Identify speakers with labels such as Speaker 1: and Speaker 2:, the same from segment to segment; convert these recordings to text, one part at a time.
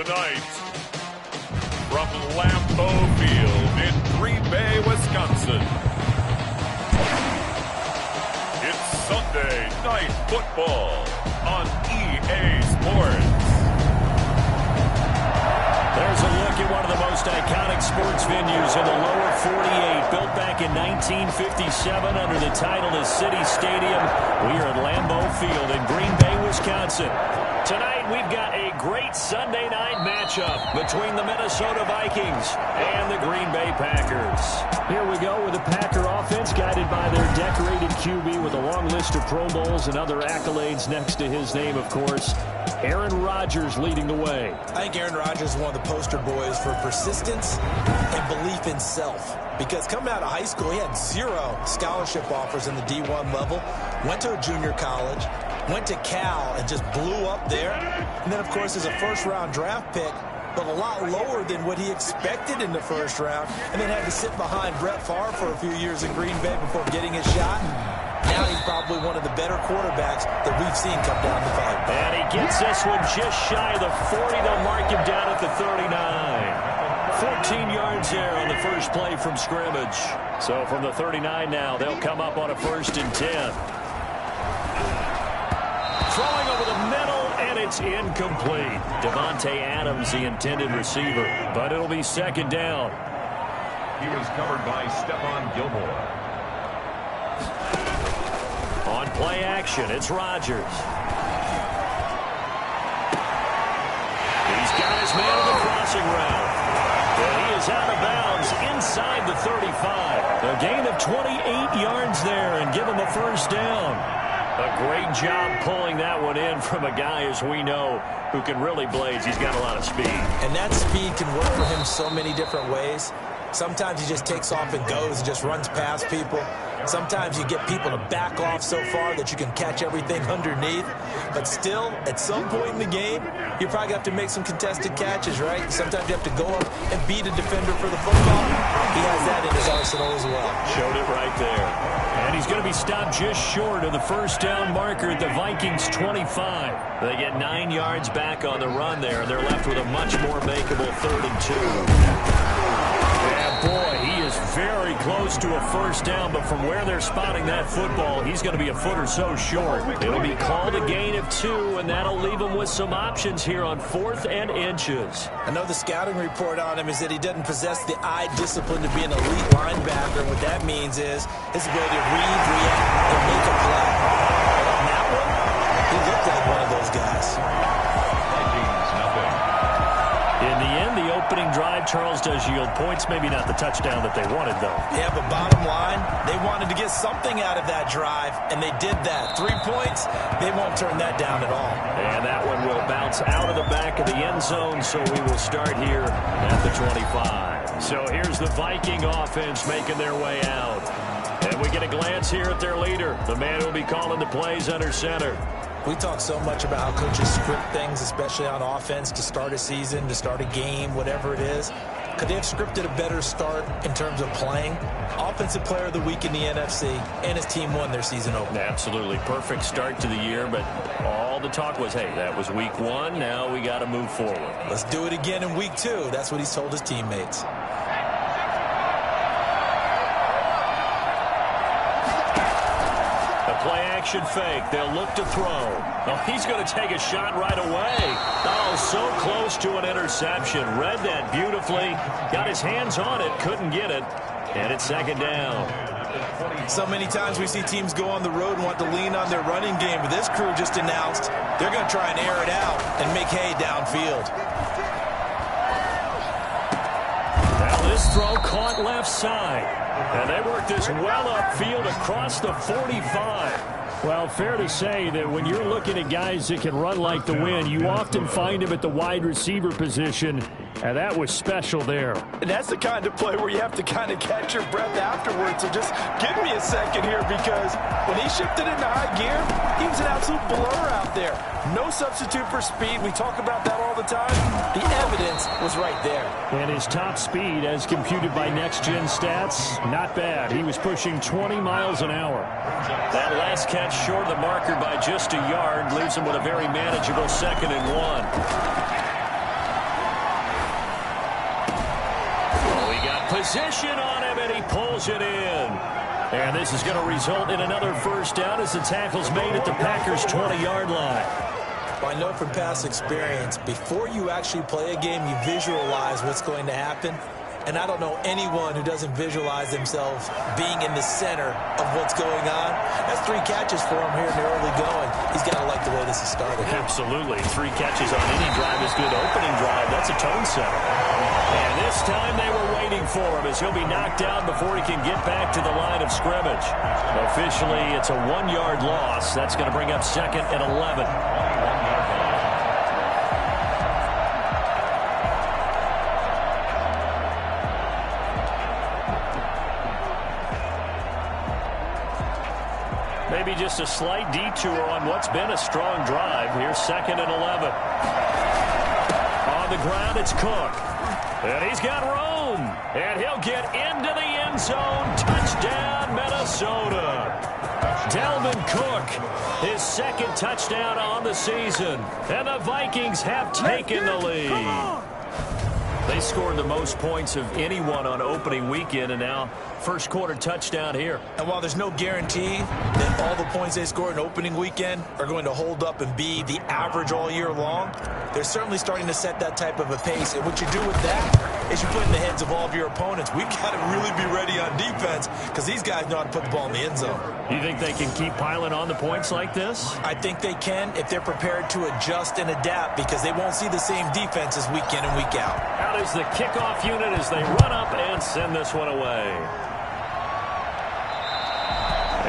Speaker 1: Tonight, from Lambeau Field in Green Bay, Wisconsin, it's Sunday Night Football on EA Sports.
Speaker 2: There's a look at one of the most iconic sports venues in the lower 48, built back in 1957 under the title of City Stadium. We are at Lambeau Field in Green Bay, Wisconsin. Tonight, we've got a great Sunday night matchup between the Minnesota Vikings and the Green Bay Packers. Here we go with the Packer offense guided by their decorated QB with a long list of Pro Bowls and other accolades next to his name, of course. Aaron Rodgers leading the way.
Speaker 3: I think Aaron Rodgers is one of the poster boys for persistence and belief in self. Because coming out of high school, he had 0 scholarship offers in the D1 level. Went to a junior college. Went to Cal and just blew up there. And then, of course, is a first-round draft pick, but a lot lower than what he expected in the first round. And then had to sit behind Brett Favre for a few years in Green Bay before getting his shot. Now he's probably one of the better quarterbacks that we've seen come down the pipe.
Speaker 2: And he gets this one just shy of the 40. They'll mark him down at the 39. 14 yards there on the first play from scrimmage. So from the 39 now, they'll come up on a 1st and 10. Throwing over the middle, and it's incomplete. Devontae Adams, the intended receiver, but it'll be 2nd down.
Speaker 1: He was covered by Stephon Gilmore.
Speaker 2: On play action, it's Rodgers. He's got his man on the crossing route. And he is out of bounds inside the 35. A gain of 28 yards there and give him a 1st down. A great job pulling that one in from a guy, as we know, who can really blaze. He's got a lot of speed.
Speaker 3: And that speed can work for him so many different ways. Sometimes he just takes off and goes and just runs past people. Sometimes you get people to back off so far that you can catch everything underneath. But still, at some point in the game, you probably have to make some contested catches, right? Sometimes you have to go up and beat a defender for the football. He has that in his arsenal as well.
Speaker 2: Showed it right there. And he's going to be stopped just short of the 1st down marker at the Vikings 25. They get 9 yards back on the run there, and they're left with a much more makeable 3rd and 2. Yeah, boy, he is very close to a 1st down, but from where they're spotting that football, he's going to be a foot or so short. It'll be called a gain of 2, and that'll leave him with some options here on 4th and inches.
Speaker 3: I know the scouting report on him is that he doesn't possess the eye discipline to be an elite linebacker. What that means is his ability to read, react, and make a play. And on that one, he looked like one of those guys.
Speaker 2: In the end, the opening drive, Charles, does yield points. Maybe not the touchdown that they wanted, though.
Speaker 3: Yeah, but bottom line, they wanted to get something out of that drive, and they did that. 3 points, they won't turn that down at all.
Speaker 2: And that one will bounce out of the back of the end zone, so we will start here at the 25. So here's the Viking offense making their way out. And we get a glance here at their leader, the man who will be calling the plays under center.
Speaker 3: We talk so much about how coaches script things, especially on offense, to start a season, to start a game, whatever it is. Could they have scripted a better start in terms of playing? Offensive Player of the Week in the NFC, and his team won their season opener.
Speaker 2: Absolutely perfect start to the year, but all the talk was, hey, that was week 1. Now we got to move forward.
Speaker 3: Let's do it again in week 2. That's what he's told his teammates.
Speaker 2: Play-action fake. They'll look to throw. Oh, he's going to take a shot right away. Oh, so close to an interception. Read that beautifully. Got his hands on it. Couldn't get it. And it's 2nd down.
Speaker 3: So many times we see teams go on the road and want to lean on their running game. But this crew just announced they're going to try and air it out and make hay downfield.
Speaker 2: Now this throw caught left side. And they work this well upfield across the 45. Well, fair to say that when you're looking at guys that can run like the wind, you often find them at the wide receiver position, and that was special there.
Speaker 4: And that's the kind of play where you have to kind of catch your breath afterwards. So just give me a second here, because when he shifted into high gear, he was an absolute blur out there. No substitute for speed. We talk about that all the time. The evidence was right there.
Speaker 2: And his top speed, as computed by Next Gen Stats, not bad. He was pushing 20 miles an hour. That last catch short of the marker by just a yard leaves him with a very manageable 2nd and 1. Position on him, and he pulls it in. And this is going to result in another first down as the tackle's made at the Packers' 20-yard line.
Speaker 3: I know from past experience, before you actually play a game, you visualize what's going to happen. And I don't know anyone who doesn't visualize themselves being in the center of what's going on. That's 3 catches for him here in the early going. He's got to like the way this is started.
Speaker 2: Absolutely. 3 catches on any drive is good. Opening drive, that's a tone setter. And this time they were waiting for him as he'll be knocked down before he can get back to the line of scrimmage. Officially, it's a 1-yard loss. That's going to bring up 2nd and 11. Maybe just a slight detour on what's been a strong drive. Here's 2nd and 11. On the ground, it's Cook. And he's got room. And he'll get into the end zone. Touchdown, Minnesota. Dalvin Cook, his 2nd touchdown on the season. And the Vikings have taken the lead. They scored the most points of anyone on opening weekend, and now first quarter touchdown here.
Speaker 3: And while there's no guarantee that all the points they scored in opening weekend are going to hold up and be the average all year long, they're certainly starting to set that type of a pace. And what you do with that is you put in the heads of all of your opponents, we've got to really be ready on defense because these guys know how to put the ball in the end zone.
Speaker 2: You think they can keep piling on the points like this?
Speaker 3: I think they can if they're prepared to adjust and adapt because they won't see the same defenses week in and week out.
Speaker 2: Out is the kickoff unit as they run up and send this one away.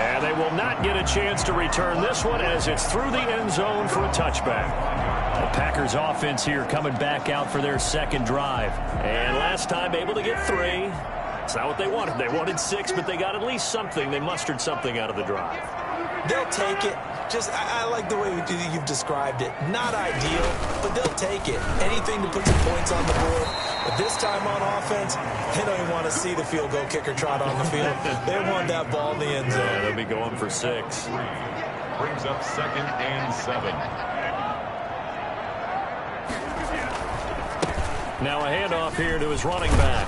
Speaker 2: And they will not get a chance to return this one as it's through the end zone for a touchback. The Packers offense here coming back out for their 2nd drive. And last time able to get 3. It's not what they wanted. They wanted 6, but they got at least something. They mustered something out of the drive.
Speaker 3: They'll take it. I like the way you've described it. Not ideal, but they'll take it. Anything to put some points on the board. But this time on offense, they don't even want to see the field goal kicker trot on the field. They want that ball in the end zone.
Speaker 2: Yeah, they'll be going for 6.
Speaker 1: Brings up 2nd and 7.
Speaker 2: Now a handoff here to his running back.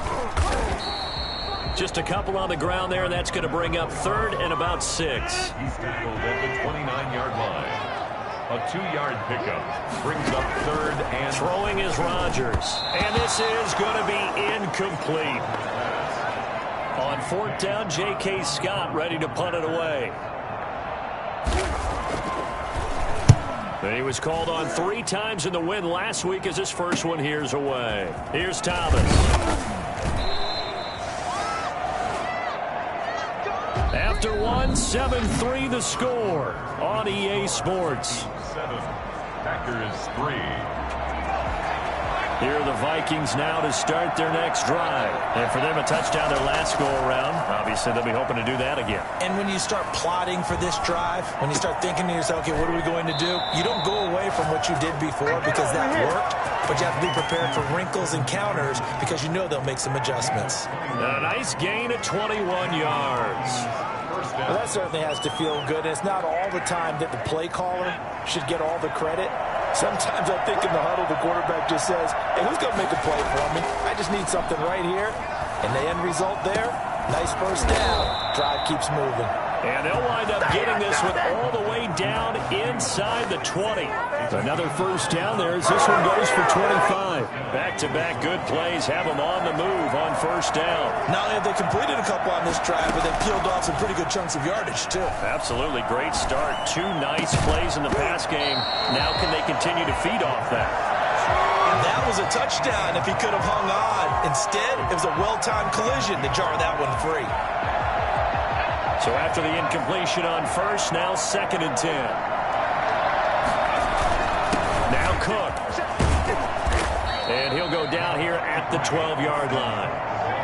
Speaker 2: Just a couple on the ground there, and that's going to bring up 3rd and about 6.
Speaker 1: He's tackled at the 29-yard line. A 2-yard pickup brings up 3rd and...
Speaker 2: Throwing is Rodgers. And this is going to be incomplete. On 4th down, J.K. Scott ready to punt it away. And he was called on 3 times in the win last week as his first one here's away. Here's Thomas. After 1, 7-3 the score on EA Sports.
Speaker 1: 7, Packers 3.
Speaker 2: Here are the Vikings now to start their next drive. And for them, a touchdown their last go-around. Obviously, they'll be hoping to do that again.
Speaker 3: And when you start plotting for this drive, when you start thinking to yourself, okay, what are we going to do? You don't go away from what you did before because that worked, but you have to be prepared for wrinkles and counters because you know they'll make some adjustments.
Speaker 2: A nice gain of 21 yards.
Speaker 4: Well, that certainly has to feel good. And it's not all the time that the play caller should get all the credit. Sometimes I think in the huddle, the quarterback just says, hey, who's going to make a play for me? I just need something right here. And the end result there, nice first down. Drive keeps moving.
Speaker 2: And they'll wind up getting this one all the way down inside the 20. Another first down there as this one goes for 25. Back-to-back good plays have them on the move on first down.
Speaker 3: Not only have they completed a couple on this drive, but they've peeled off some pretty good chunks of yardage, too.
Speaker 2: Absolutely great start. 2 nice plays in the pass game. Now can they continue to feed off that?
Speaker 3: And that was a touchdown if he could have hung on. Instead, it was a well-timed collision to jar that one free.
Speaker 2: So after the incompletion on first, now 2nd and 10. Now Cook. And he'll go down here at the 12-yard line.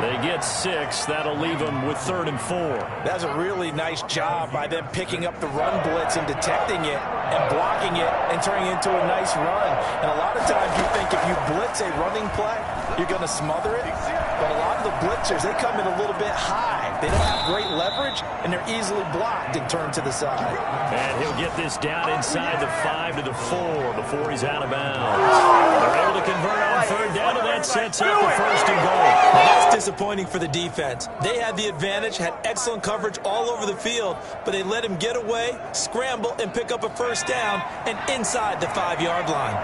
Speaker 2: They get 6. That'll leave them with 3rd and 4.
Speaker 4: That's a really nice job by them picking up the run blitz and detecting it and blocking it and turning it into a nice run. And a lot of times you think if you blitz a running play, you're going to smother it. But a lot of the blitzers, they come in a little bit high.
Speaker 3: They don't have great leverage, and they're easily blocked and turned to the side.
Speaker 2: And he'll get this down inside the 5 to the 4 before he's out of bounds. They're able to convert on third down, and that sets up the first and goal.
Speaker 3: That's disappointing for the defense. They had the advantage, had excellent coverage all over the field, but they let him get away, scramble, and pick up a first down, and inside the 5-yard line.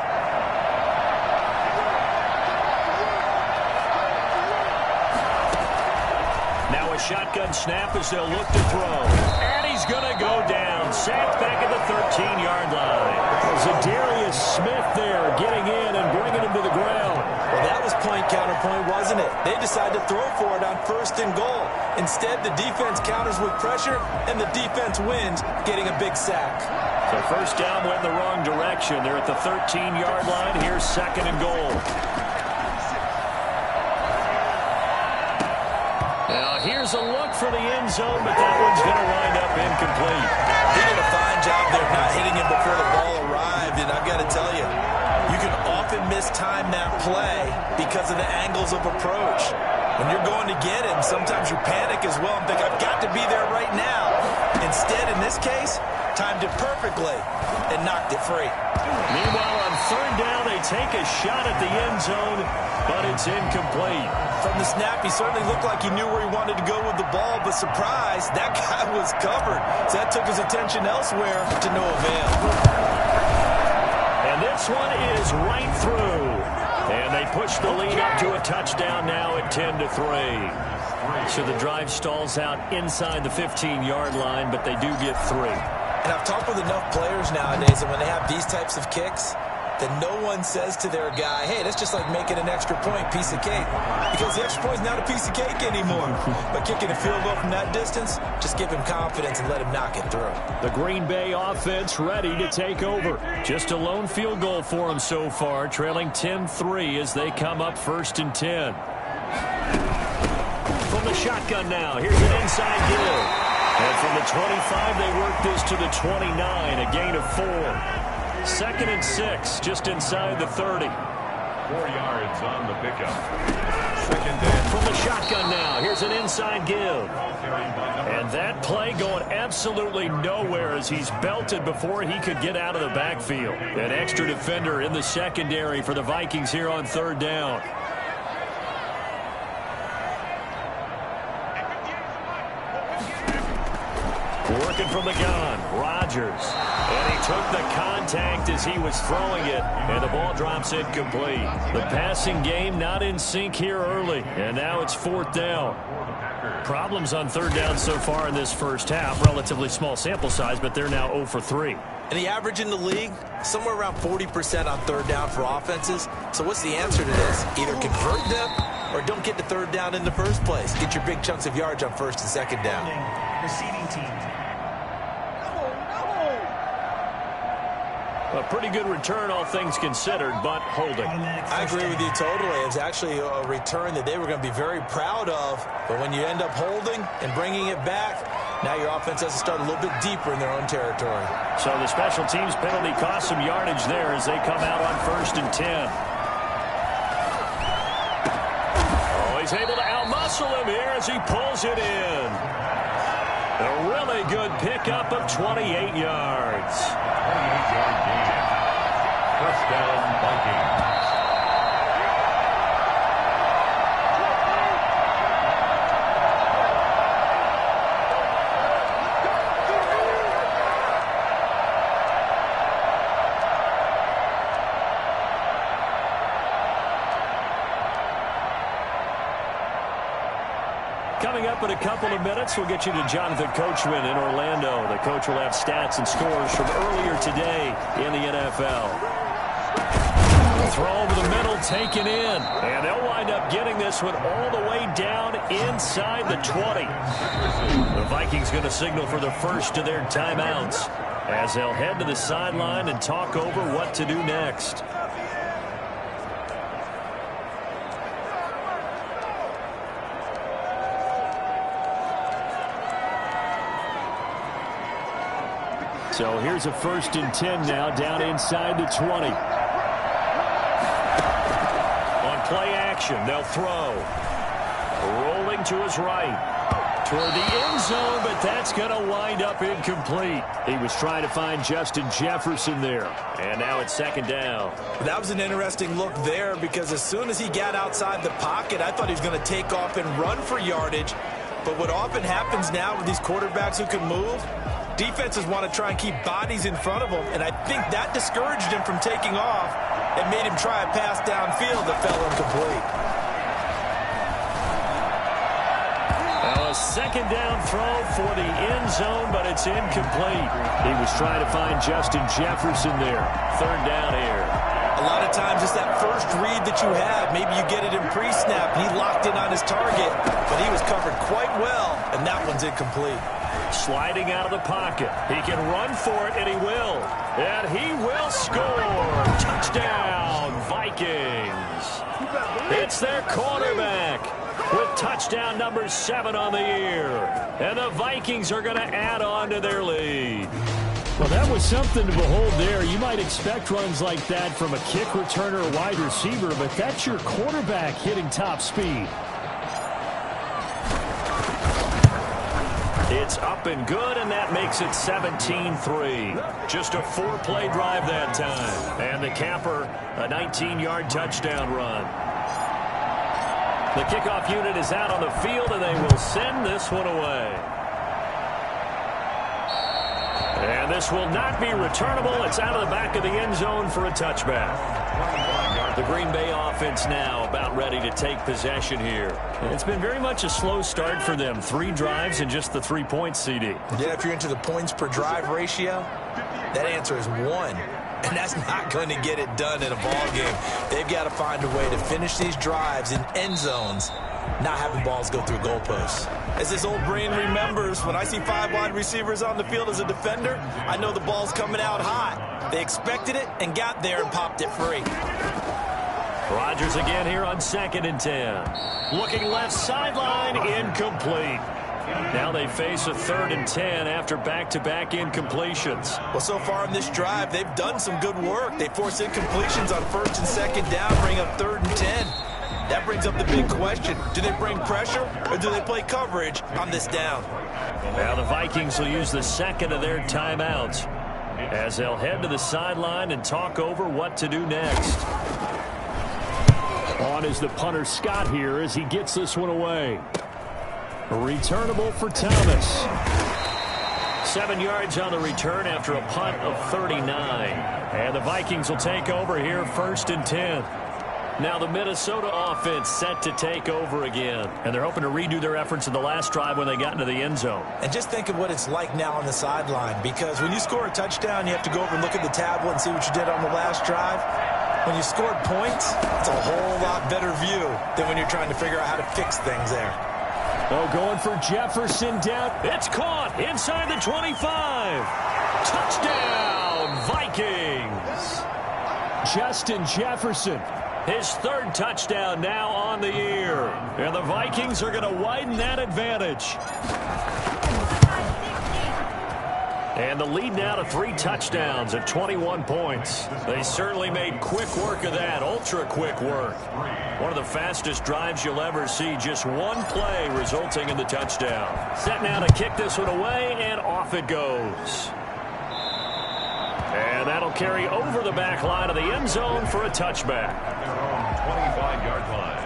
Speaker 2: Now a shotgun snap as they'll look to throw. And he's going to go down. Sacked back at the 13-yard line. Zadarius Smith there getting in and bringing him to the ground.
Speaker 3: Well, that was point-counterpoint, wasn't it? They decided to throw for it on first and goal. Instead, the defense counters with pressure, and the defense wins, getting a big sack.
Speaker 2: So first down went in the wrong direction. They're at the 13-yard line. Here's second and goal. Now here's a look for the end zone, but that one's going to wind up incomplete.
Speaker 3: He did a fine job there not hitting him before the ball arrived, and I've got to tell you, you can often mistime that play because of the angles of approach. When you're going to get him, sometimes you panic as well and think, I've got to be there right now. Instead, in this case, timed it perfectly and knocked it free.
Speaker 2: Meanwhile, on third down, they take a shot at the end zone, but it's incomplete.
Speaker 3: From the snap, he certainly looked like he knew where he wanted to go with the ball, but surprise, that guy was covered. So that took his attention elsewhere to no avail.
Speaker 2: And this one is right through. And they push the lead up to a touchdown now at 10-3. So the drive stalls out inside the 15-yard line, but they do get 3.
Speaker 3: And I've talked with enough players nowadays, and when they have these types of kicks, that no one says to their guy, hey, that's just like making an extra point, piece of cake. Because the extra point is not a piece of cake anymore. But kicking a field goal from that distance, just give him confidence and let him knock it through.
Speaker 2: The Green Bay offense ready to take over. Just a lone field goal for them so far, trailing 10-3 as they come up 1st and 10. From the shotgun now, here's an inside give. And from the 25, they work this to the 29, a gain of 4. 2nd and 6, just inside the 30.
Speaker 1: 4 yards on the pickup. 2nd and
Speaker 2: from the shotgun now, here's an inside give. And that play going absolutely nowhere as he's belted before he could get out of the backfield. An extra defender in the secondary for the Vikings here on third down. Working from the gun, Rodgers. And he took the contact as he was throwing it, and the ball drops incomplete. The passing game not in sync here early, and now it's 4th down. Problems on third down so far in this first half. Relatively small sample size, but they're now 0 for 3.
Speaker 3: And the average in the league, somewhere around 40% on third down for offenses. So what's the answer to this? Either convert them or don't get to third down in the first place. Get your big chunks of yards on 1st and 2nd down.
Speaker 5: Receiving team.
Speaker 2: A pretty good return, all things considered, but holding.
Speaker 3: I agree with you totally. It was actually a return that they were going to be very proud of. But when you end up holding and bringing it back, now your offense has to start a little bit deeper in their own territory.
Speaker 2: So the special teams penalty cost some yardage there as they come out on 1st and 10. Oh, he's able to outmuscle him here as he pulls it in. A really good pickup of 28 yards.
Speaker 1: 28-yard gain. First down, Vikings.
Speaker 2: Coming up in a couple of minutes, we'll get you to Jonathan Coachman in Orlando. The coach will have stats and scores from earlier today in the NFL. Throw over the middle, taken in. And they'll wind up getting this one all the way down inside the 20. The Vikings going to signal for the first of their timeouts as they'll head to the sideline and talk over what to do next. So here's a 1st and 10 now, down inside the 20. On play action, they'll throw. Rolling to his right. Toward the end zone, but that's going to wind up incomplete. He was trying to find Justin Jefferson there. And now it's second down.
Speaker 3: That was an interesting look there because as soon as he got outside the pocket, I thought he was going to take off and run for yardage. But what often happens now with these quarterbacks who can move, defenses want to try and keep bodies in front of them, and I think that discouraged him from taking off and made him try a pass downfield that fell incomplete.
Speaker 2: A second down throw for the end zone, but it's incomplete. He was trying to find Justin Jefferson there. Third down here.
Speaker 3: A lot of times it's that first read that you have. Maybe you get it in pre-snap, and he locked in on his target, but he was covered quite well, and that one's incomplete.
Speaker 2: Sliding out of the pocket. He can run for it, and he will. And he will score. Touchdown, Vikings. It's their quarterback with touchdown number 7 on the year. And the Vikings are going to add on to their lead.
Speaker 5: Well, that was something to behold there. You might expect runs like that from a kick returner or wide receiver, but that's your quarterback hitting top speed.
Speaker 2: It's up and good, and that makes it 17-3. Just a 4-play drive that time. And the capper, a 19-yard touchdown run. The kickoff unit is out on the field, and they will send this one away. And this will not be returnable. It's out of the back of the end zone for a touchback. The Green Bay offense now about ready to take possession here. It's been very much a slow start for them. 3 drives and just the 3 points, CD.
Speaker 3: Yeah, if you're into the points per drive ratio, that answer is 1. And that's not going to get it done in a ball game. They've got to find a way to finish these drives in end zones, not having balls go through goalposts. As this old brain remembers, when I see 5 wide receivers on the field as a defender, I know the ball's coming out hot. They expected it and got there and popped it free.
Speaker 2: Rodgers again here on 2nd and 10. Looking left sideline, incomplete. Now they face a 3rd and 10 after back-to-back incompletions.
Speaker 3: Well, so far in this drive, they've done some good work. They force incompletions on 1st and 2nd down, bring up 3rd and 10. That brings up the big question. Do they bring pressure or do they play coverage on this down?
Speaker 2: Now the Vikings will use the 2nd of their timeouts as they'll head to the sideline and talk over what to do next.
Speaker 5: On is the punter Scott here as he gets this one away. Returnable for Thomas.
Speaker 2: 7 yards on the return after a punt of 39. And the Vikings will take over here 1st and 10. Now the Minnesota offense set to take over again. And they're hoping to redo their efforts in the last drive when they got into the end zone.
Speaker 3: And just think of what it's like now on the sideline. Because when you score a touchdown, you have to go over and look at the tablet and see what you did on the last drive. When you scored points, it's a whole lot better view than when you're trying to figure out how to fix things there.
Speaker 5: Oh, going for Jefferson down.
Speaker 2: It's caught inside the 25. Touchdown, Vikings.
Speaker 5: Justin Jefferson.
Speaker 2: His 3rd touchdown now on the year. And the Vikings are going to widen that advantage. And the lead now to 3 touchdowns at 21 points. They certainly made quick work of that, ultra-quick work. One of the fastest drives you'll ever see, just 1 play resulting in the touchdown. Set now to kick this one away, and off it goes. And that'll carry over the back line of the end zone for a touchback.
Speaker 1: 25-yard line.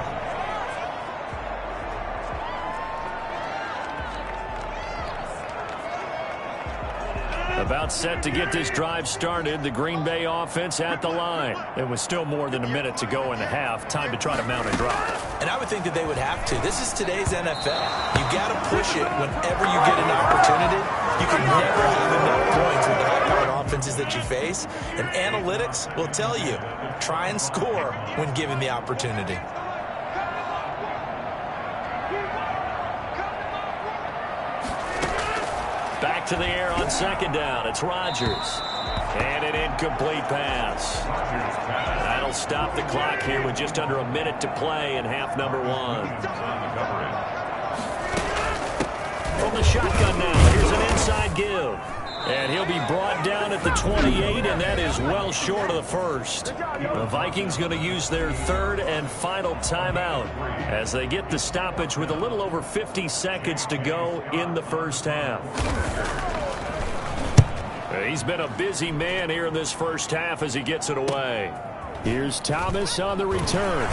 Speaker 2: About set to get this drive started, the Green Bay offense at the line. It was still more than a minute to go in the half. Time to try to mount a drive.
Speaker 3: And I would think that they would have to. This is today's NFL. You got to push it whenever you get an opportunity. You can never have enough points with the high-powered offenses that you face. And analytics will tell you, try and score when given the opportunity.
Speaker 2: Back to the air on 2nd down. It's Rodgers. And an incomplete pass. That'll stop the clock here with just under a minute to play in half number 1. From the shotgun now, here's an inside give. And he'll be brought down at the 28, and that is well short of the first. The Vikings going to use their third and final timeout as they get the stoppage with a little over 50 seconds to go in the first half. He's been a busy man here in this first half as he gets it away.
Speaker 5: Here's Thomas on the return.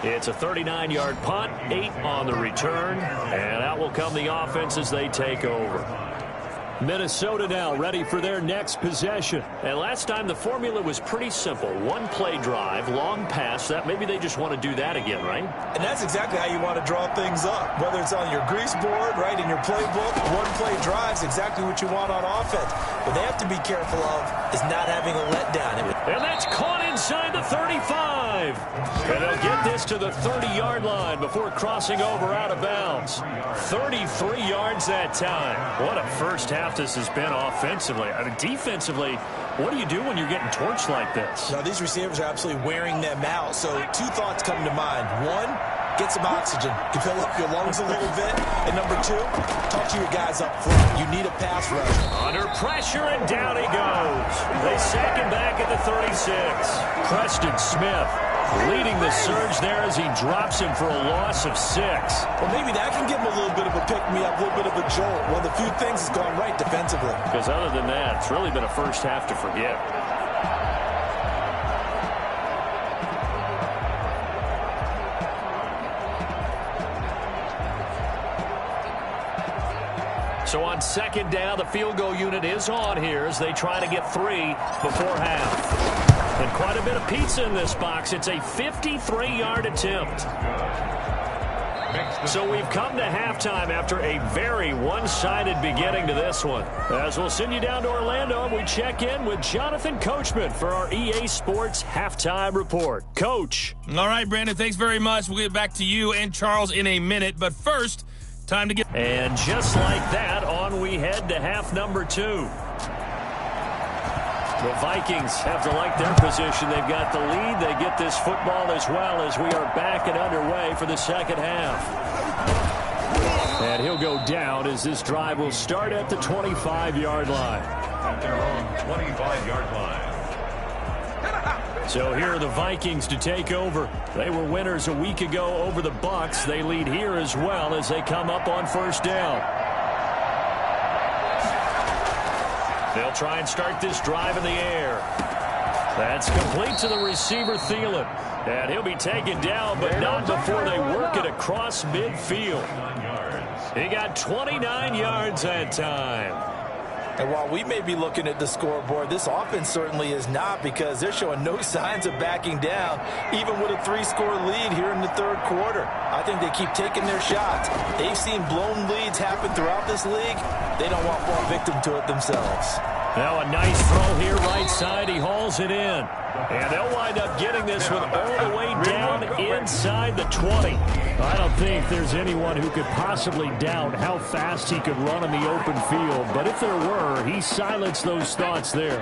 Speaker 2: It's a 39-yard punt, 8 on the return, and out will come the offense as they take over.
Speaker 5: Minnesota now ready for their next possession.
Speaker 2: And last time the formula was pretty simple. One play drive, long pass. That maybe they just want to do that again, right?
Speaker 3: And that's exactly how you want to draw things up. Whether it's on your grease board, right, in your playbook, one play drive is exactly what you want on offense. What they have to be careful of is not having a letdown.
Speaker 2: And that's caught inside the 35. And they'll get this to the 30-yard line before crossing over out of bounds. 33 yards that time. What a first half this has been offensively. I mean, defensively, what do you do when you're getting torched like this?
Speaker 3: Now, these receivers are absolutely wearing them out. So two thoughts come to mind. One, get some oxygen. You fill up your lungs a little bit. And number two, talk to your guys up front. You need a pass rush.
Speaker 2: Under pressure, and down he goes. They sack him back at the 36. Preston Smith leading the surge there as he drops him for a loss of 6.
Speaker 3: Well, maybe that can give him a little bit of a pick-me-up, a little bit of a jolt. One of the few things that's gone right defensively.
Speaker 2: Because other than that, it's really been a first half to forget. So on second down, the field goal unit is on here as they try to get 3 before half. And quite a bit of pizza in this box. It's a 53-yard attempt. So we've come to halftime after a very one-sided beginning to this one. As we'll send you down to Orlando, we check in with Jonathan Coachman for our EA Sports Halftime Report. Coach.
Speaker 6: All right, Brandon, thanks very much. We'll get back to you and Charles in a minute. But first, time to get...
Speaker 2: And just like that, on we head to half number 2. The Vikings have to like their position. They've got the lead. They get this football as well as we are back and underway for the second half.
Speaker 5: And he'll go down as this drive will start at the 25-yard line.
Speaker 1: At their own 25-yard line.
Speaker 5: So here are the Vikings to take over. They were winners a week ago over the Bucs. They lead here as well as they come up on first down.
Speaker 2: They'll try and start this drive in the air. That's complete to the receiver, Thielen. And he'll be taken down, but not before they work it across midfield. He got 29 yards that time.
Speaker 3: And while we may be looking at the scoreboard, this offense certainly is not, because they're showing no signs of backing down, even with a 3-score lead here in the third quarter. I think they keep taking their shots. They've seen blown leads happen throughout this league. They don't want to fall victim to it themselves.
Speaker 2: Now a nice throw here right side. He hauls it in. And they'll wind up getting this one all the way down inside the 20.
Speaker 5: I don't think there's anyone who could possibly doubt how fast he could run in the open field. But if there were, he silenced those thoughts there.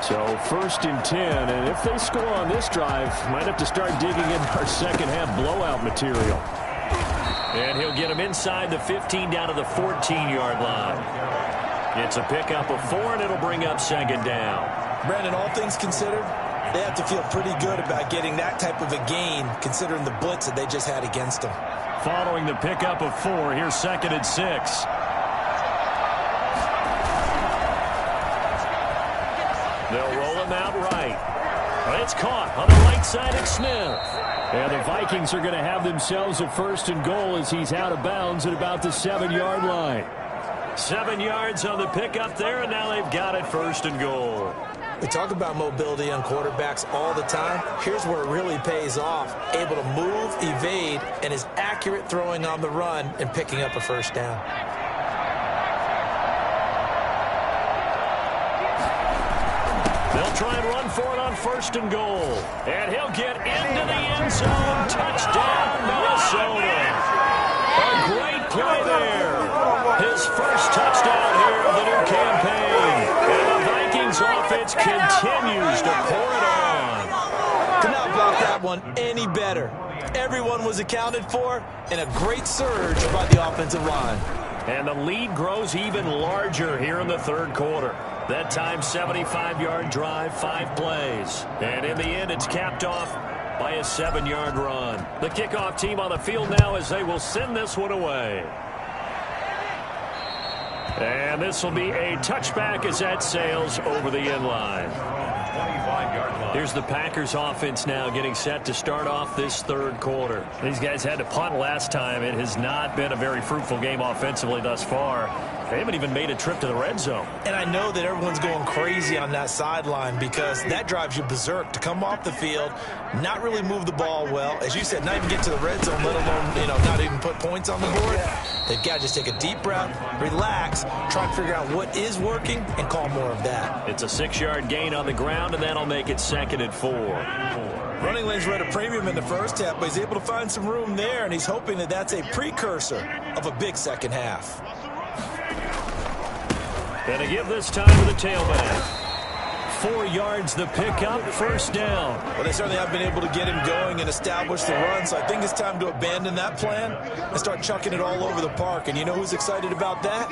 Speaker 5: So first and 10. And if they score on this drive, might have to start digging in our second half blowout material.
Speaker 2: And he'll get him inside the 15 down to the 14-yard line. It's a pickup of 4, and it'll bring up second down.
Speaker 3: Brandon, all things considered, they have to feel pretty good about getting that type of a gain, considering the blitz that they just had against them.
Speaker 2: Following the pickup of 4, here's second and 6. They'll roll him out right. It's caught on the right side of Smith.
Speaker 5: And the Vikings are going to have themselves a first and goal as he's out of bounds at about the 7-yard line.
Speaker 2: 7 yards on the pickup there, and now they've got it first and goal.
Speaker 3: We talk about mobility on quarterbacks all the time. Here's where it really pays off. Able to move, evade, and is accurate throwing on the run and picking up a first down.
Speaker 2: They'll try and run for it on first and goal. And he'll get into the end zone. Touchdown, Minnesota. A great play there. His first touchdown here of the new campaign. And the Vikings offense continues to pour it on.
Speaker 3: Could not block that one any better. Everyone was accounted for, and a great surge by the offensive line.
Speaker 2: And the lead grows even larger here in the third quarter. That time, 75-yard drive, 5 plays. And in the end, it's capped off by a 7-yard run. The kickoff team on the field now as they will send this one away. And this will be a touchback as that sails over the end line.
Speaker 1: 25-yard line.
Speaker 2: Here's the Packers offense now getting set to start off this third quarter.
Speaker 5: These guys had to punt last time. It has not been a very fruitful game offensively thus far. They haven't even made a trip to the red zone.
Speaker 3: And I know that everyone's going crazy on that sideline because that drives you berserk to come off the field, not really move the ball well. As you said, not even get to the red zone, let alone, not even put points on the board. They've got to just take a deep breath, relax, try and figure out what is working, and call more of that.
Speaker 2: It's a 6-yard gain on the ground, and that'll make it 2nd and 4.
Speaker 3: Running lanes were at a premium in the first half, but he's able to find some room there, and he's hoping that that's a precursor of a big second half.
Speaker 2: And to give this time to the tailback. 4 yards the pickup, first down.
Speaker 3: Well, they certainly have been able to get him going and establish the run, so I think it's time to abandon that plan and start chucking it all over the park. And you know who's excited about that?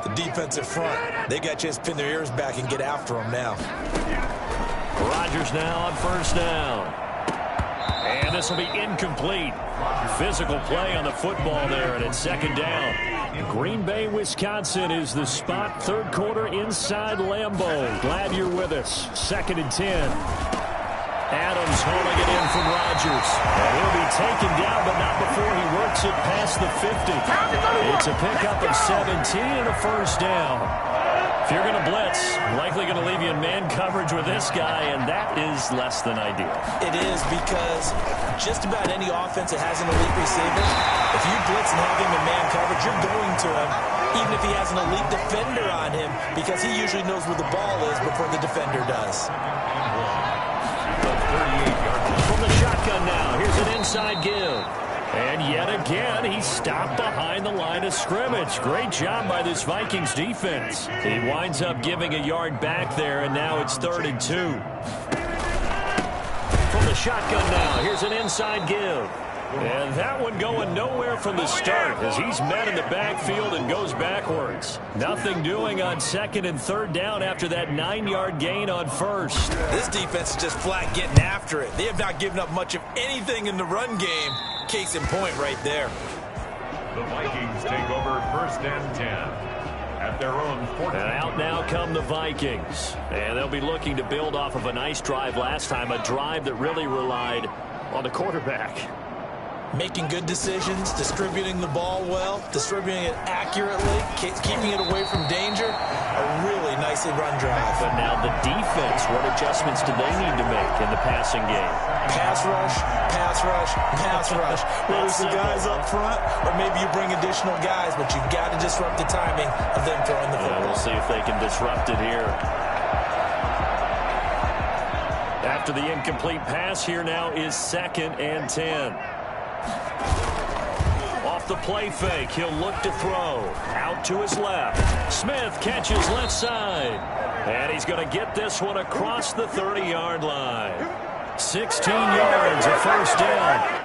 Speaker 3: The defensive front. They got a chance to pin their ears back and get after him now.
Speaker 2: Rodgers now on first down. And this will be incomplete. Physical play on the football there, and it's 2nd down.
Speaker 5: Green Bay, Wisconsin is the spot. Third quarter inside Lambeau. Glad you're with us. 2nd and 10.
Speaker 2: Adams hauling it in from Rodgers.
Speaker 5: And he'll be taken down, but not before he works it past the 50. It's a pickup of 17 and a first down.
Speaker 2: If you're going to blitz, likely going to leave you in man coverage with this guy, and that is less than ideal.
Speaker 3: It is because just about any offense that has an elite receiver, if you blitz and have him in man coverage, you're going to him, even if he has an elite defender on him, because he usually knows where the ball is before the defender does.
Speaker 2: From the shotgun now, here's an inside give.
Speaker 5: And yet again, he stopped behind the line of scrimmage. Great job by this Vikings defense.
Speaker 2: He winds up giving a yard back there, and now it's 3rd and 2. From the shotgun now, here's an inside give.
Speaker 5: And that one going nowhere from the start as he's met in the backfield and goes backwards. Nothing doing on 2nd and 3rd down after that 9-yard gain on first.
Speaker 3: This defense is just flat getting after it. They have not given up much of anything in the run game. Case in point right there.
Speaker 1: The Vikings take over 1st and 10 at their own 14.
Speaker 2: And out now come the Vikings. And they'll be looking to build off of a nice drive last time, a drive that really relied on the quarterback.
Speaker 3: Making good decisions, distributing the ball well, distributing it accurately, keeping it away from danger. A really nicely run drive.
Speaker 2: But now the defense, what adjustments do they need to make in the passing game?
Speaker 3: Pass rush, pass rush, pass rush. Whether it's the guys up front or maybe you bring additional guys, but you've got to disrupt the timing of them throwing the football.
Speaker 2: We'll see if they can disrupt it here. After the incomplete pass, here now is 2nd and 10. Off the play fake, he'll look to throw. Out to his left. Smith catches left side. And he's going to get this one across the 30-yard line. 16 yards, a first down.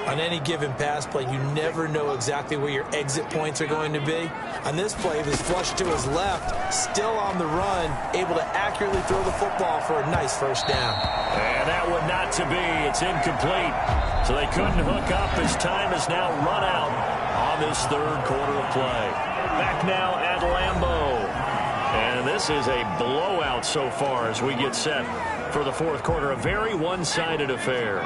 Speaker 3: On any given pass play, you never know exactly where your exit points are going to be. On this play, he was flushed to his left, still on the run, able to accurately throw the football for a nice first down.
Speaker 2: And that one not to be. It's incomplete. So they couldn't hook up as time has now run out on this third quarter of play. Back now at Lambeau. And this is a blowout so far as we get set for the fourth quarter. A very one-sided affair.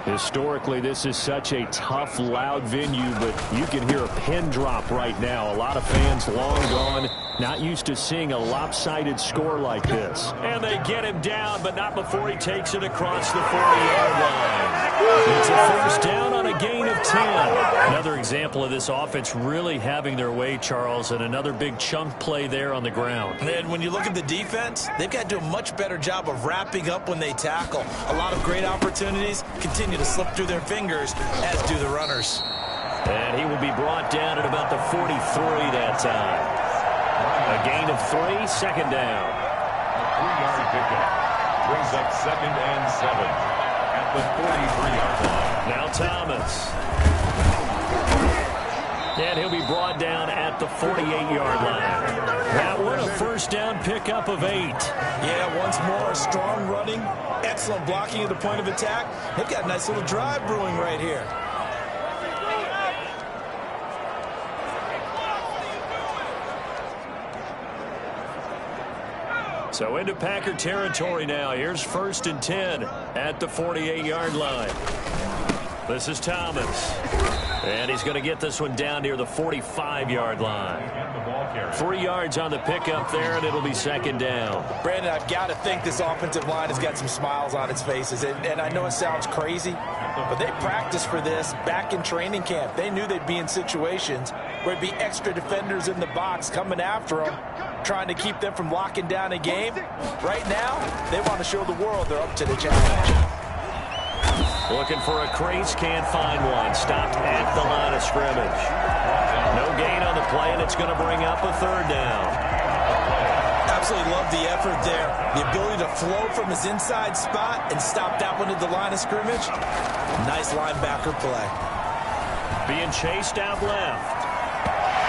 Speaker 5: Historically, this is such a tough, loud venue, but you can hear a pin drop right now. A lot of fans long gone, not used to seeing a lopsided score like this.
Speaker 2: And they get him down, but not before he takes it across the 40-yard line. It's a first down on a gain of 10.
Speaker 5: Another example of this offense really having their way, Charles, and another big chunk play there on the ground.
Speaker 3: And when you look at the defense, they've got to do a much better job of wrapping up when they tackle. A lot of great opportunities continue to slip through their fingers, as do the runners.
Speaker 2: And he will be brought down at about the 43 that time. A gain of 3, second down.
Speaker 1: A 3-yard pickup brings up 2nd and 7 at the 43-yard line.
Speaker 2: Now Thomas. And he'll be brought down at the 48-yard line. That one a first down pickup of 8.
Speaker 3: Yeah, once more, strong running, excellent blocking at the point of attack. They've got a nice little drive brewing right here.
Speaker 2: So into Packer territory now. Here's 1st and 10 at the 48-yard line. This is Thomas. And he's going to get this one down near the 45-yard line. 3 yards on the pickup there, and it'll be 2nd down.
Speaker 3: Brandon, I've got to think this offensive line has got some smiles on its faces. And I know it sounds crazy, but they practiced for this back in training camp. They knew they'd be in situations where it'd be extra defenders in the box coming after them, trying to keep them from locking down a game. Right now, they want to show the world they're up to the challenge.
Speaker 2: Looking for a crease, can't find one. Stopped at the line of scrimmage. No gain on the play, and it's going to bring up a 3rd down.
Speaker 3: Absolutely love the effort there. The ability to flow from his inside spot and stop that one at the line of scrimmage. Nice linebacker play.
Speaker 2: Being chased out left.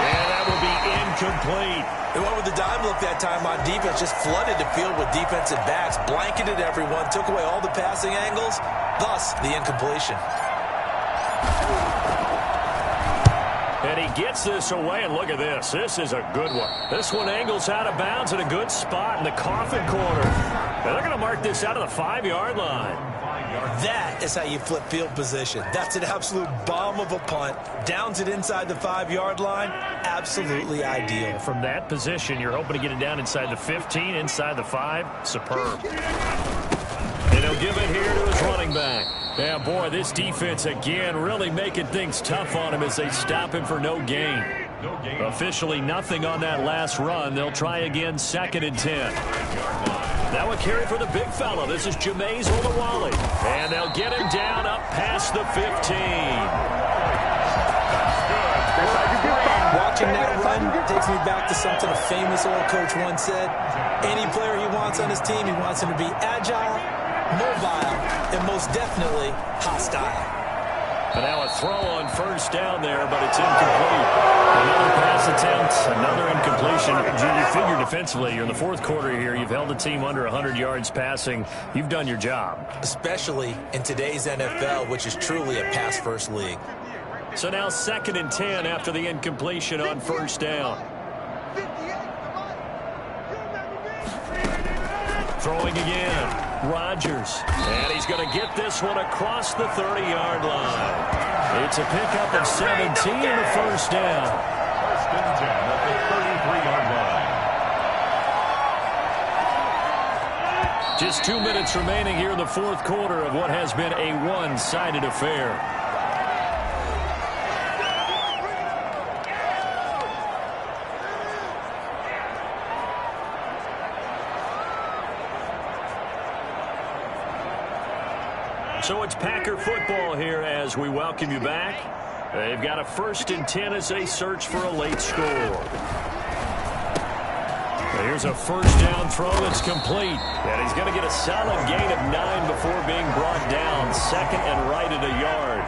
Speaker 2: And that will be incomplete.
Speaker 3: They went with the dime look that time on defense, just flooded the field with defensive backs, blanketed everyone, took away all the passing angles, thus the incompletion.
Speaker 2: And he gets this away, and look at this. This is a good one. This one angles out of bounds in a good spot in the coffin corner. And they're going to mark this out of the 5-yard line.
Speaker 3: That is how you flip field position. That's an absolute bomb of a punt. Downs it inside the 5-yard line. Absolutely ideal.
Speaker 5: From that position, you're hoping to get it down inside the 15, inside the 5. Superb.
Speaker 2: And he'll give it here to his running back. Yeah, boy, this defense again really making things tough on him as they stop him for no gain. Officially nothing on that last run. They'll try again, 2nd and 10. Now a carry for the big fella. This is Jameis Olawale. And they'll get him down up past the 15.
Speaker 3: Watching that run takes me back to something a famous old coach once said. Any player he wants on his team, he wants him to be agile, mobile, and most definitely hostile.
Speaker 2: And now a throw on 1st down there, but it's incomplete. Another pass attempt, another incompletion. You figure defensively, you're in the 4th quarter here. You've held the team under 100 yards passing. You've done your job.
Speaker 3: Especially in today's NFL, which is truly a pass-first league.
Speaker 2: So now 2nd and 10 after the incompletion on 1st down. Throwing again. Rodgers. And he's going to get this one across the 30-yard line. It's a pickup of 17 and a 1st down.
Speaker 1: 1st and 10 at the 33-yard line.
Speaker 2: Just 2 minutes remaining here in the 4th quarter of what has been a one-sided affair. So it's Packer football here as we welcome you back. They've got a 1st and 10 as they search for a late score. Here's a 1st down throw that's complete. And he's going to get a solid gain of 9 before being brought down. 2nd and right at a yard.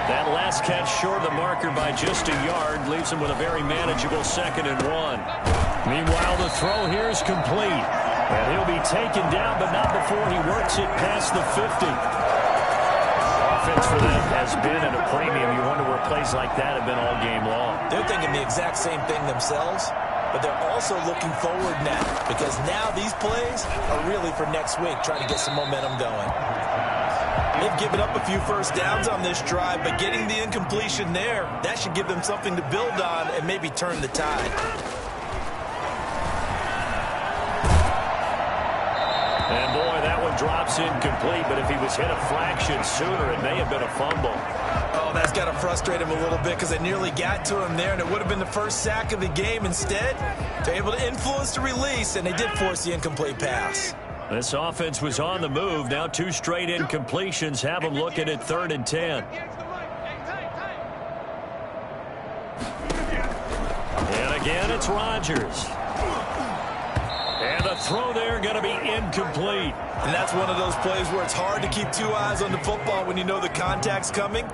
Speaker 2: That last catch short of the marker by just a yard leaves him with a very manageable 2nd and 1. Meanwhile, the throw here is complete. And he'll be taken down, but not before he works it past the 50. Offense for them has been at a premium. You wonder where plays like that have been all game long.
Speaker 3: They're thinking the exact same thing themselves, but they're also looking forward now because now these plays are really for next week, trying to get some momentum going. They've given up a few 1st downs on this drive, but getting the incompletion there, that should give them something to build on and maybe turn the tide.
Speaker 2: And boy, that one drops incomplete, but if he was hit a fraction sooner, it may have been a fumble.
Speaker 3: Oh, that's got to frustrate him a little bit because they nearly got to him there, and it would have been the 1st sack of the game. Instead, they're able to influence the release, and they did force the incomplete pass.
Speaker 2: This offense was on the move. Now 2 straight incompletions have them looking at 3rd and 10. And again, it's Rodgers. And the throw there going to be incomplete.
Speaker 3: And that's one of those plays where it's hard to keep 2 eyes on the football when you know the contact's coming.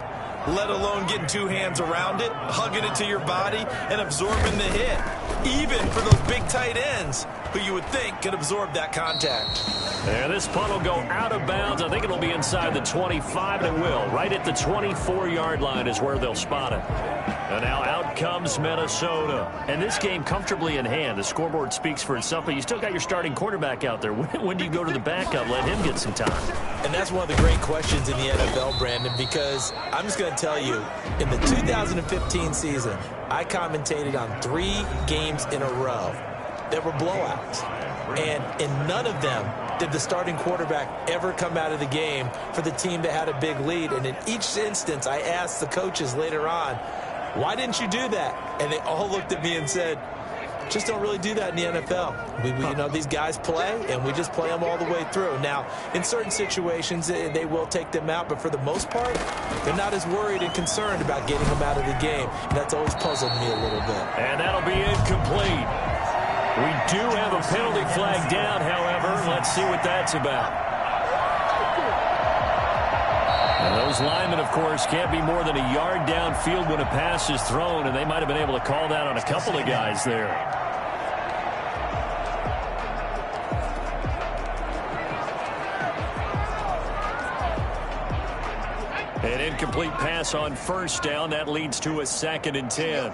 Speaker 4: let alone getting two hands around it, hugging it to your body, and absorbing the hit. Even for those big tight ends who you would think could absorb that contact.
Speaker 5: And this punt will go out of bounds. I think it'll be inside the 25, and it will. Right at the 24-yard line is where they'll spot it. And now out comes Minnesota. And this game comfortably in hand. The scoreboard speaks for itself, but you still got your starting quarterback out there. When do you go to the backup, let him get some time?
Speaker 3: And that's one of the great questions in the NFL, Brandon, because I'm just going to tell you, in the 2015 season, I commentated on 3 games in a row that were blowouts. And in none of them did the starting quarterback ever come out of the game for the team that had a big lead. And in each instance, I asked the coaches later on, why didn't you do that? And they all looked at me and said, just don't really do that in the NFL. You know, these guys play, and we just play them all the way through. Now, in certain situations, they will take them out, but for the most part, they're not as worried and concerned about getting them out of the game. And that's always puzzled me a little bit.
Speaker 5: And that'll be incomplete. We do have a penalty flag down, however. Let's see what that's about. And those linemen, of course, can't be more than a yard downfield when a pass is thrown, and they might have been able to call that on a couple of guys there. An incomplete pass on first down. That leads to a 2nd and 10.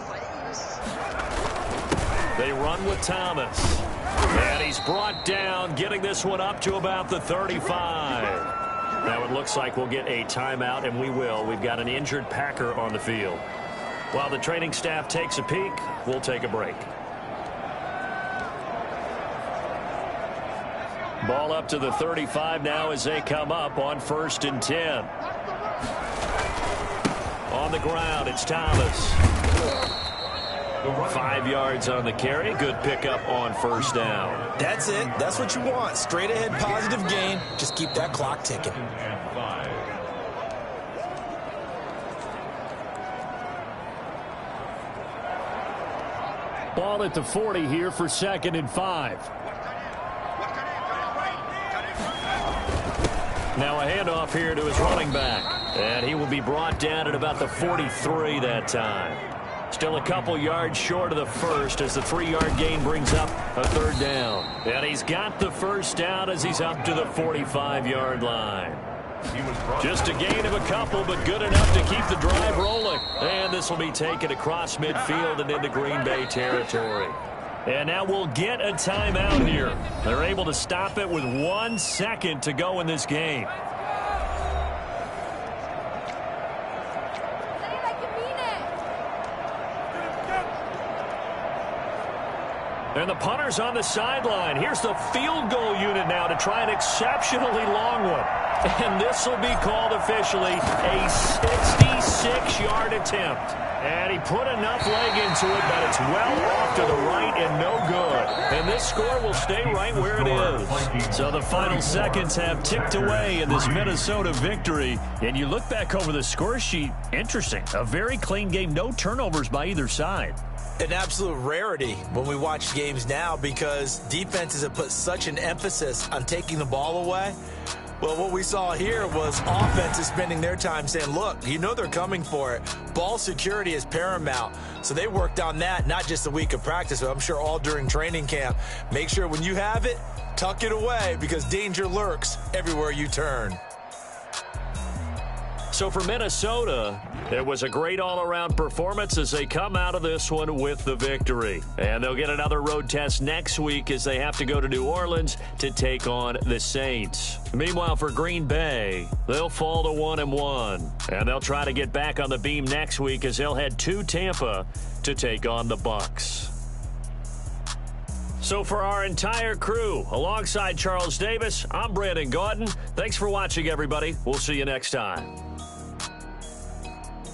Speaker 5: They run with Thomas. And he's brought down, getting this one up to about the 35. Now it looks like we'll get a timeout, and we will. We've got an injured Packer on the field. While the training staff takes a peek, we'll take a break. Ball up to the 35 now as they come up on 1st and 10. On the ground, it's Thomas. 5 yards on the carry. Good pickup on first down.
Speaker 3: That's it. That's what you want. Straight ahead positive gain. Just keep that clock ticking.
Speaker 5: Ball at the 40 here for 2nd and 5. Now a handoff here to his running back. And he will be brought down at about the 43 that time. Still a couple yards short of the first as the 3-yard gain brings up a 3rd down. And he's got the first down as he's up to the 45-yard line. Just a gain of a couple, but good enough to keep the drive rolling. And this will be taken across midfield and into Green Bay territory. And now we'll get a timeout here. They're able to stop it with 1 second to go in this game. And the punter's on the sideline. Here's the field goal unit now to try an exceptionally long one. And this will be called officially a 66-yard attempt. And he put enough leg into it that it's well off to the right and no good. And this score will stay right where it is. So the final seconds have ticked away in this Minnesota victory. And you look back over the score sheet, interesting. A very clean game, no turnovers by either side.
Speaker 3: An absolute rarity when we watch games now because defenses have put such an emphasis on taking the ball away. Well, what we saw here was offenses spending their time saying, look, you know they're coming for it. Ball security is paramount. So they worked on that, not just a week of practice, but I'm sure all during training camp. Make sure when you have it, tuck it away because danger lurks everywhere you turn.
Speaker 5: So for Minnesota, it was a great all-around performance as they come out of this one with the victory. And they'll get another road test next week as they have to go to New Orleans to take on the Saints. Meanwhile, for Green Bay, they'll fall to 1-1. And they'll try to get back on the beam next week as they'll head to Tampa to take on the Bucs. So for our entire crew, alongside Charles Davis, I'm Brandon Gaudin. Thanks for watching, everybody. We'll see you next time.